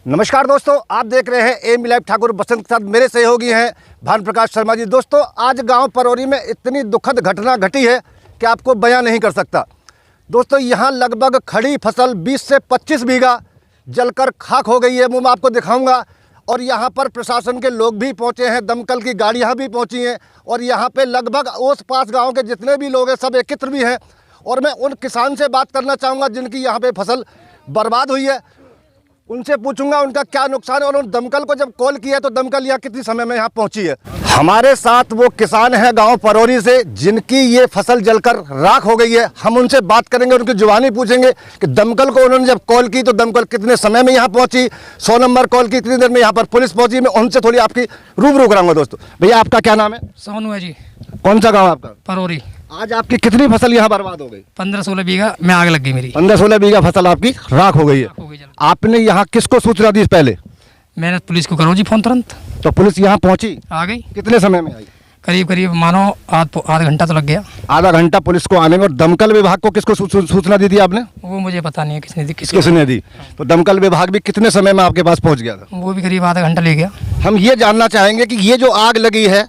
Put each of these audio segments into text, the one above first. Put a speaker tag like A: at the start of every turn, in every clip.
A: नमस्कार दोस्तों, आप देख रहे हैं एम लाइव ठाकुर बसंत के साथ मेरे सहयोगी हैं भानु प्रकाश शर्मा जी। दोस्तों, आज गांव परौरी में इतनी दुखद घटना घटी है कि आपको बयां नहीं कर सकता। दोस्तों, यहां लगभग खड़ी फसल 20 से 25 बीघा जलकर खाक हो गई है। वो मैं आपको दिखाऊंगा। और यहां पर प्रशासन के लोग भी पहुंचे हैं, दमकल की गाड़ियां भी पहुंची हैं और यहां पे लगभग ओस पास गाँव के जितने भी लोग हैं सब एकत्र भी हैं। और मैं उन किसान से बात करना चाहूँगा जिनकी यहाँ पे फसल बर्बाद हुई है। उनसे पूछूंगा उनका क्या नुकसान है और उन दमकल को जब कॉल किया तो दमकल यहाँ कितनी समय में यहाँ पहुंची है। हमारे साथ वो किसान हैं गांव परौरी से जिनकी ये फसल जलकर राख हो गई है। हम उनसे बात करेंगे, उनकी जुबानी पूछेंगे कि दमकल को उन्होंने जब कॉल की तो दमकल कितने समय में यहाँ पहुंची, 100 नंबर कॉल की कितनी देर में यहाँ पर पुलिस पहुंची। मैं उनसे थोड़ी आपकी रूबरू कराऊंगा। दोस्तों, भैया आपका क्या नाम है?
B: सोनू है जी।
A: कौन सा गाँव आपका?
B: परौरी।
A: आज आपकी कितनी फसल यहाँ बर्बाद हो गई?
B: 15-16 बीघा में आग लग गई मेरी।
A: 15-16 बीघा फसल आपकी राख हो गई है। आपने यहाँ किसको सूचना दी पहले?
B: मैंने पुलिस को करो जी फोन तुरंत।
A: तो पुलिस यहाँ पहुंची?
B: आ गई।
A: कितने समय में आई?
B: करीब मानो आधा घंटा तो लग गया।
A: आधा घंटा पुलिस को आने में। और दमकल विभाग को किसको सूचना दी थी आपने?
B: वो मुझे पता नहीं है किसने दी।
A: किसने दी? तो दमकल विभाग भी कितने समय में आपके पास पहुँच गया था?
B: वो भी करीब आधा घंटा ले गया।
A: हम ये जानना चाहेंगे कि ये जो आग लगी है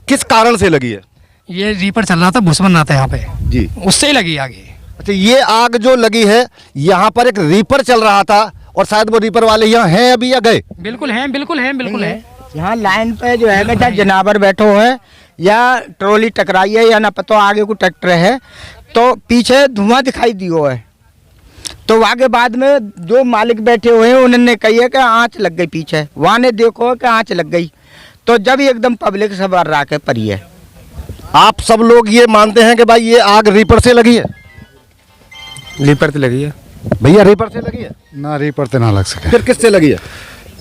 A: किस कारण से लगी है?
B: ये रीपर चल रहा था, भूस बन रहा था यहाँ पे
A: जी,
B: उससे ही लगी आगे।
A: अच्छा, ये आग जो लगी है यहाँ पर एक रीपर चल रहा था और शायद वो रीपर वाले यहाँ हैं अभी या गए?
B: बिल्कुल है, बिल्कुल है, बिल्कुल है।
C: यहाँ लाइन पे जो है बेटा जनावर बैठो है या ट्रॉली टकराई है या ना पता आगे को ट्रैक्टर है तो पीछे धुआं दिखाई दियो है। तो आगे बाद में जो मालिक बैठे हुए हैं उन्होंने कही है कि आँच लग गई पीछे, वहाँ ने देखो कि आँच लग गई। तो जब एकदम पब्लिक सब राख पड़ी है।
A: आप सब लोग ये मानते हैं कि भाई ये आग रीपर से लगी है?
D: रीपर से लगी है
A: भैया, रीपर से लगी है
D: ना? रीपर से ना लग सके।
A: फिर किससे लगी है?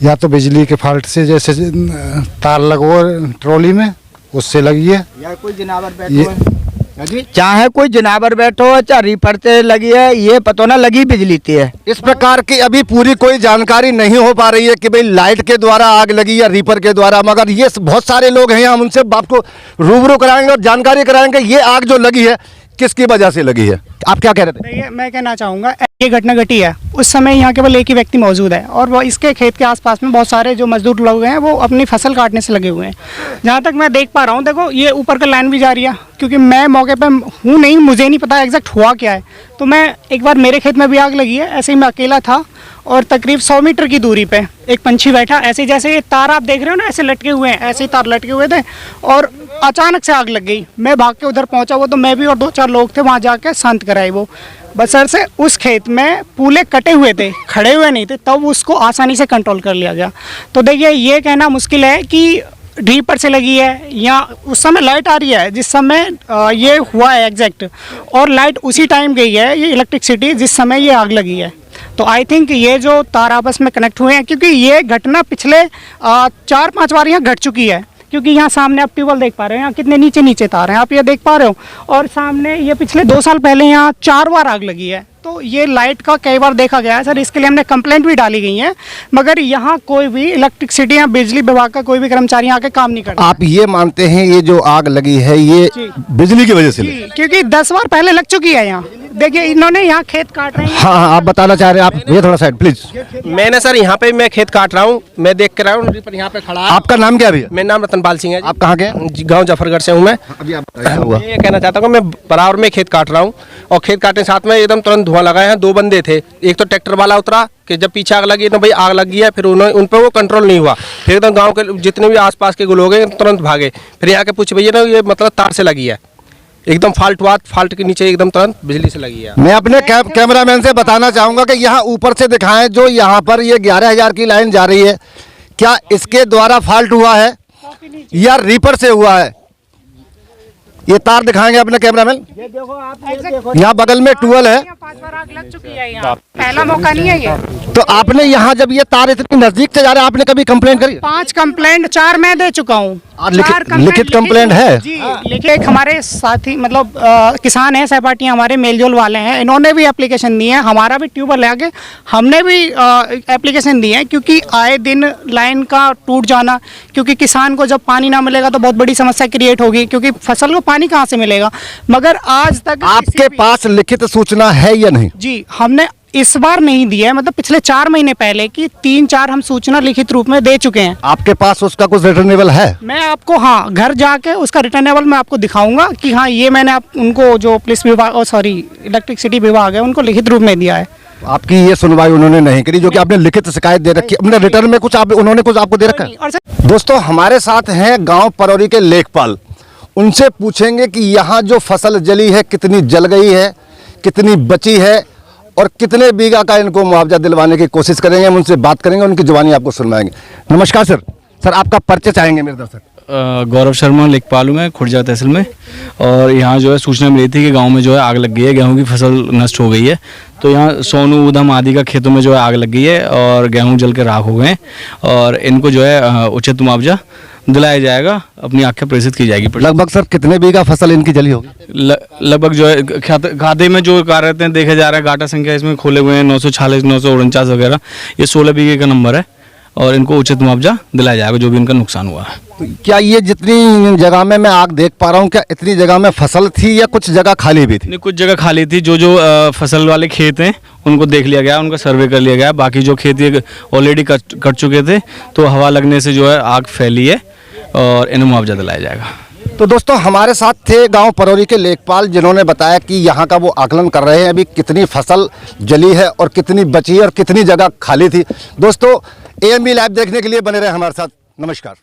D: या तो बिजली के फाल्ट से, जैसे तार लगो ट्रॉली में, उससे लगी है।
C: या कोई जनावर बैठो है, चाहे कोई जनावर बैठो है, चाहे रीपर से लगी है, ये पता ना लगी बिजली से है।
A: इस प्रकार की अभी पूरी कोई जानकारी नहीं हो पा रही है कि भाई लाइट के द्वारा आग लगी या रीपर के द्वारा। मगर ये बहुत सारे लोग हैं, हम उनसे आपको रूबरू कराएंगे और जानकारी कराएंगे ये आग जो लगी है किसकी वजह से लगी है। आप क्या कह रहे थे?
E: देखिए, मैं कहना चाहूँगा ये घटना घटी है उस समय यहाँ केवल एक ही व्यक्ति मौजूद है और वो इसके खेत के आसपास में बहुत सारे जो मजदूर लोग हैं वो अपनी फसल काटने से लगे हुए हैं। जहाँ तक मैं देख पा रहा हूँ, देखो ये ऊपर का लाइन भी जा रही है, क्योंकि मैं मौके पे हूँ नहीं, मुझे नहीं पता एग्जैक्ट हुआ क्या है। तो मैं एक बार मेरे खेत में भी आग लगी है, ऐसे ही मैं अकेला था और तकरीब 100 मीटर की दूरी पे एक पंछी बैठा, ऐसे जैसे ये तार आप देख रहे हो ना ऐसे लटके हुए हैं, ऐसे ही तार लटके हुए थे और अचानक से आग लग गई। मैं भाग के उधर पहुंचा, वो तो मैं भी और 2-4 लोग थे, वहां जाके शांत कराई। वो बसर से उस खेत में पूले कटे हुए थे, खड़े हुए नहीं थे, तब उसको आसानी से कंट्रोल कर लिया गया। तो देखिए, ये कहना मुश्किल है कि ड्रीपर से लगी है या उस समय लाइट आ रही है जिस समय ये हुआ है एग्जैक्ट, और लाइट उसी टाइम गई है ये इलेक्ट्रिसिटी जिस समय ये आग लगी है। तो आई थिंक ये जो तार आपस में कनेक्ट हुए हैं, क्योंकि ये घटना पिछले 4-5 बार यहाँ घट चुकी है। क्योंकि यहाँ सामने आप ट्यूबवेल देख पा रहे हैं, यहाँ कितने नीचे नीचे तार हैं, आप ये देख पा रहे हो। और सामने ये पिछले 2 साल पहले यहाँ 4 बार आग लगी है। तो ये लाइट का कई बार देखा गया है सर, इसके लिए हमने कंप्लेंट भी डाली गई है, मगर यहाँ कोई भी इलेक्ट्रिसिटी या बिजली विभाग का कोई भी कर्मचारी आके काम नहीं करता।
A: आप ये मानते हैं ये जो आग लगी है ये बिजली की वजह से लगी?
E: क्योंकि 10 बार पहले लग चुकी है यहाँ। देखिए, इन्होंने यहाँ खेत काट रहे हैं।
A: हाँ, आप बताना चाह रहे हैं? आप ये थोड़ा साइड प्लीज।
F: मैंने सर यहाँ पे मैं खेत काट रहा हूँ, मैं देख कर रहा हूँ रीपर यहाँ पे खड़ा है।
A: आपका नाम क्या भैया?
F: मेरा नाम रतनपाल सिंह है।
A: आप कहाँ के?
F: गांव जफरगढ़ से हूँ मैं।
A: अभी आप
F: मैं ये कहना चाहता हूँ, मैं बराबर में खेत काट रहा हूँ और खेत काटने साथ में एकदम तुरंत धुआं लगा है। 2 बंदे थे, एक तो ट्रैक्टर वाला उतरा कि जब पीछे आग लगी तो भाई आग लग गई है, फिर उन पर वो कंट्रोल नहीं हुआ। फिर एकदम गांव के जितने भी आसपास के लोग हैं तुरंत भागे। फिर यहाँ के पूछे भैया ना ये मतलब तार से लगी है, एकदम फाल्ट हुआ, फाल्ट के नीचे एकदम तुरंत बिजली से लगी है।
A: मैं अपने कैमरामैन से बताना चाहूंगा कि यहाँ ऊपर से दिखाएं जो यहाँ पर ये 11,000 की लाइन जा रही है, क्या इसके द्वारा फाल्ट हुआ है या रीपर से हुआ है? ये तार दिखाएंगे अपने कैमरामैन।
E: ये देखो आप, ये देखो
A: यहाँ बगल में ट्यूबवेल है।
E: 5 बार आग लग चुकी है यहाँ, पहला मौका नहीं है ये।
A: तो आपने यहाँ जब ये तार इतनी नजदीक से जा रहे हैं, आपने कभी कंप्लेंट करी?
E: 5 कंप्लेंट, 4 मैं दे चुका हूँ।
A: लिखित कंप्लेंट है
E: जी। लेकिन एक हमारे साथी मतलब किसान है, सहपाठी हमारे मेलजोल वाले हैं, इन्होंने भी एप्लीकेशन दी है। हमारा भी ट्यूबवेल है आगे, हमने भी एप्लीकेशन दी है, क्योंकि आए दिन लाइन का टूट जाना, क्योंकि किसान को जब पानी ना मिलेगा तो बहुत बड़ी समस्या क्रिएट होगी, क्योंकि फसल को पानी कहाँ से मिलेगा। मगर आज तक
A: आपके पास लिखित सूचना है या नहीं?
E: जी, हमने इस बार नहीं दिया है, मतलब पिछले 4 महीने पहले की 3-4 हम सूचना लिखित रूप में दे चुके हैं।
A: आपके पास उसका कुछ रिटर्नेबल है?
E: मैं आपको हाँ घर जाके उसका रिटर्नेबल मैं आपको दिखाऊंगा कि हाँ ये मैंने उनको जो पुलिस विभाग और सॉरी इलेक्ट्रिसिटी विभाग है उनको लिखित रूप में दिया है।
A: आपकी ये सुनवाई उन्होंने नहीं करी, जो कि आपने लिखित शिकायत दे रखी है, अपने रिटर्न में कुछ उन्होंने कुछ आपको दे रखा है?
E: और सर
A: दोस्तों हमारे साथ हैं गांव परौरी के लेखपाल, उनसे पूछेंगे कि यहाँ जो फसल जली है कितनी जल गई है, कितनी बची है और कितने बीघा का इनको मुआवजा दिलवाने की कोशिश करेंगे। हम उनसे बात करेंगे, उनकी जुबानी आपको सुनवाएंगे। नमस्कार सर। सर आपका परिचय चाहेंगे मेरे दर्शक?
G: गौरव शर्मा लेखपाल हूँ मैं खुर्जा तहसील में। और यहाँ जो है सूचना मिली थी कि गांव में जो है आग लग गई है, गेहूं की फसल नष्ट हो गई है। तो यहाँ सोनू उधम आदि का खेतों में जो है आग लग गई है और गेहूं जल के राख हो गए हैं और इनको जो है उचित मुआवजा दिलाया जाएगा, अपनी आंखें प्रेषित की जाएगी।
A: लगभग सर कितने बीघा फसल इनकी जली होगी?
G: लगभग जो है खाते में जो कार्य रहते हैं देखे जा रहा है, घाटा संख्या इसमें खोले हुए हैं 946 949 वगैरह, ये 16 बीघे का नंबर है और इनको उचित मुआवजा दिलाया जाएगा जो भी इनका नुकसान हुआ है।
A: तो क्या ये जितनी जगह में मैं आग देख पा रहा हूँ, क्या इतनी जगह में फसल थी या कुछ जगह खाली भी थी?
G: नहीं, कुछ जगह खाली थी। जो फसल वाले खेत हैं उनको देख लिया गया, उनका सर्वे कर लिया गया। बाकी जो खेत ये ऑलरेडी कट चुके थे तो हवा लगने से जो है आग फैली है और इन्हें मुआवजा दिलाया जाएगा।
A: तो दोस्तों हमारे साथ थे गांव परौरी के लेखपाल, जिन्होंने बताया कि यहाँ का वो आकलन कर रहे हैं अभी कितनी फसल जली है और कितनी बची है और कितनी जगह खाली थी। दोस्तों AMB लाइव देखने के लिए बने रहे हमारे साथ। नमस्कार।